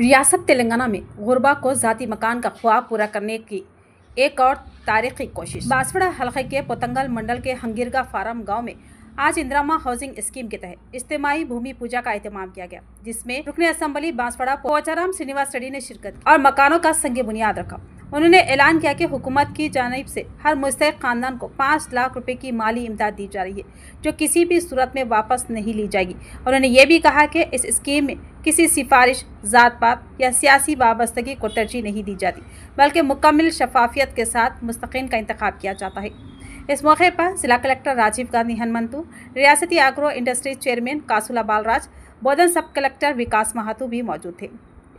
रियासत तेलंगाना में गुरबा को जाती मकान का ख्वाब पूरा करने की एक और तारीखी कोशिश। बांसवाड़ा हलके के पोतंगल मंडल के हंगिरगा फार्म गांव में आज इंदिरामा हाउसिंग स्कीम के तहत इज्तिमाई भूमि पूजा का एहतमाम किया गया, जिसमें रुकने असेंबली बांसवाड़ा पोचाराम श्रीनिवास रेड्डी ने शिरकत की और मकानों का संग बुनियाद रखा। उन्होंने ऐलान किया कि हुकूमत की जानिब से हर मुस्तहिक खानदान को 5 लाख रुपए की माली इमदाद दी जा रही है, जो किसी भी सूरत में वापस नहीं ली जाएगी। उन्होंने ये भी कहा कि इस स्कीम में किसी सिफारिश, जात पात या सियासी वाबस्तगी को तरजीह नहीं दी जाती, बल्कि मुकम्मल शफाफियत के साथ मुस्तकीन का इंतखाब किया जाता है। इस मौके पर जिला कलेक्टर राजीव गांधी हनुमंतु, रियासती agro industries chairman Kasula Balraj, बोधन सब कलेक्टर विकास महातो भी मौजूद थे।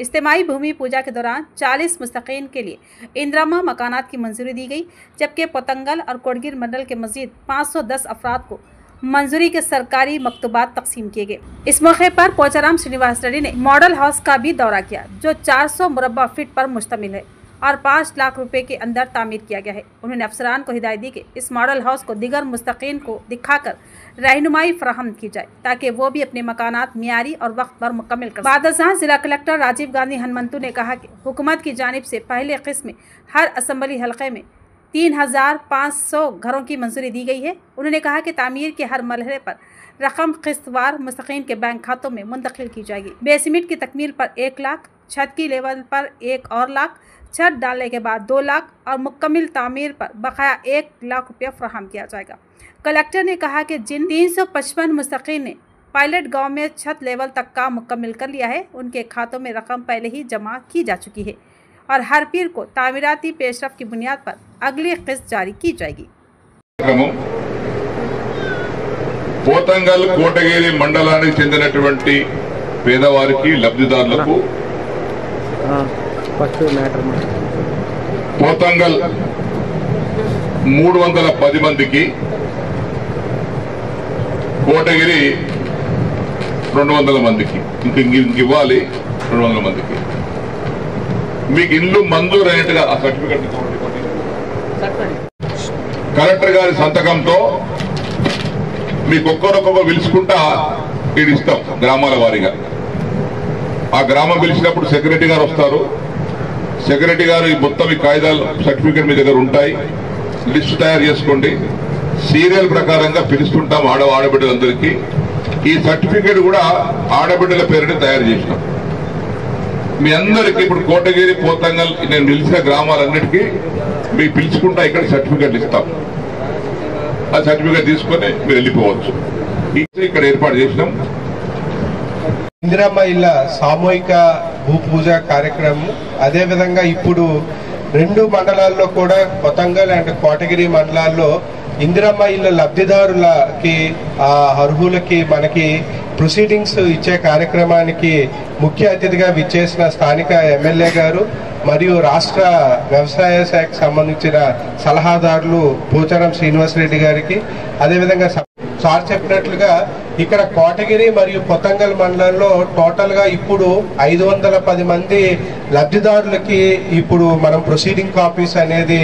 इज्तिमाई भूमि पूजा के दौरान 40 मुस्तकीन के लिए इंदिरामा मकानात की मंजूरी दी गई, जबकि पोतंगल और कोडगिर मंडल के मजीद 510 अफराद को मंजूरी के सरकारी मकतूबात तकसीम किए गए। इस मौके पर पोचाराम श्रीनिवास रेड्डी ने मॉडल हाउस का भी दौरा किया, जो 400 मुरब्बा फीट पर मुश्तमिल है और 5 लाख रुपए के अंदर तामीर किया गया है। उन्होंने अफसरान को हिदायत दी कि इस मॉडल हाउस को दीगर मुस्तकीन को दिखाकर रहनुमाई फराहम की जाए, ताकि वो भी अपने मकानात मियारी और वक्त पर मुकम्मल कर। बादशाह जिला कलेक्टर राजीव गांधी हनुमंतु ने कहा कि हुकूमत की जानिब से पहले किस्म में हर असेंबली हल्के में 3500 घरों की मंजूरी दी गई है। उन्होंने कहा कि तामीर के हर मरहले पर रकम किस्तवार मुस्तकीन के बैंक खातों में मुंतकिल की जाएगी। बेसमेंट की तकमील पर 1 लाख, छत की लेवल पर 1 और लाख, छत डालने के बाद 2 लाख और मुकम्मल तामीर पर बकाया 1 लाख रुपया फराहम किया जाएगा। कलेक्टर ने कहा कि जिन 355 मुस्तकीन ने पायलट गांव में छत लेवल तक काम मुकम्मल कर लिया है, उनके खातों में रकम पहले ही जमा की जा चुकी है और हर पीर को तामीराती पेशरफ की बुनियाद पर अगली किस्त जारी की जाएगी। పోతంగల్ కోటగిరి మండలానికి చెందినటువంటి పేదవారికి లబ్ధిదారులకు పోతంగల్ 310 మందికి, కోటగిరి 200 మందికి, ఇంక ఇవ్వాలి 200 మందికి. మీకు ఇల్లు మంజూరు అయినట్టుగా ఆ సర్టిఫికెట్ కలెక్టర్ గారి సంతకంతో మీకు ఒక్కొక్క పిలుచుకుంటా ఇది ఇస్తాం గ్రామాల వారీగా. ఆ గ్రామం పిలిచినప్పుడు సెక్రటరీ గారు వస్తారు. సెక్రటరీ గారు మొత్తం ఈ కాగితాలు సర్టిఫికెట్ మీ దగ్గర ఉంటాయి. లిస్ట్ తయారు చేసుకోండి. సీరియల్ ప్రకారంగా పిలుస్తుంటాం ఆడబిడ్డలందరికీ. ఈ సర్టిఫికెట్ కూడా ఆడబిడ్డల పేరుని తయారు చేసినాం. మీ అందరికీ ఇప్పుడు కోటగిరి, పోతంగల్ నేను పిలిచిన గ్రామాలన్నిటికీ మీకు పిలుచుకుంటా ఇక్కడ సర్టిఫికెట్లు ఇస్తాం. ఆ సర్టిఫికెట్ తీసుకొని మీరు వెళ్ళిపోవచ్చు. ఇక్కడ ఏర్పాటు చేసినాం ఇందిరమ్మ ఇళ్ల సామూహిక భూపూజ కార్యక్రమం. అదే విధంగా ఇప్పుడు 2 మండలాల్లో కూడా పోతంగల్ అండ్ కోటగిరి మండలాల్లో ఇందిరమ్మ ఇళ్ల లబ్ధిదారులకి అర్హులకి మనకి ప్రొసీడింగ్స్ ఇచ్చే కార్యక్రమానికి ముఖ్య అతిథిగా విచ్చేసిన స్థానిక ఎమ్మెల్యే గారు మరియు రాష్ట్ర వ్యవసాయ శాఖకు సంబంధించిన సలహాదారులు పోచారం శ్రీనివాస్ రెడ్డి గారికి, అదేవిధంగా సార్ చెప్పినట్లుగా ఇక్కడ కోటగిరి మరియు పొతంగల్ మండలంలో టోటల్ గా ఇప్పుడు 510 మంది లబ్ధిదారులకి ఇప్పుడు మనం ప్రొసీడింగ్ కాపీస్ అనేది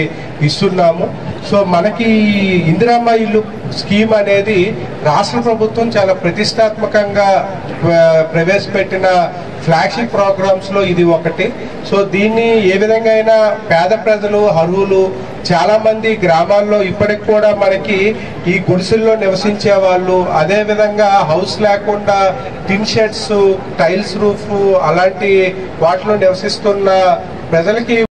ఇస్తున్నాము. సో మనకి ఇందిరమ్మ ఇల్లు స్కీమ్ అనేది రాష్ట్ర ప్రభుత్వం చాలా ప్రతిష్టాత్మకంగా ప్రవేశపెట్టిన ఫ్లాగ్షిప్ ప్రోగ్రామ్స్ లో ఇది ఒకటి. సో దీన్ని ఏ విధంగా అయినా పేద ప్రజలు, అర్హులు చాలా మంది గ్రామాల్లో ఇప్పటికి కూడా మనకి ఈ గుడిసెల్లో నివసించే వాళ్ళు, అదే విధంగా హౌస్ లేకుండా టిన్ షెడ్స్, టైల్స్ రూఫ్ అలాంటి వాటిలో నివసిస్తున్న ప్రజలకి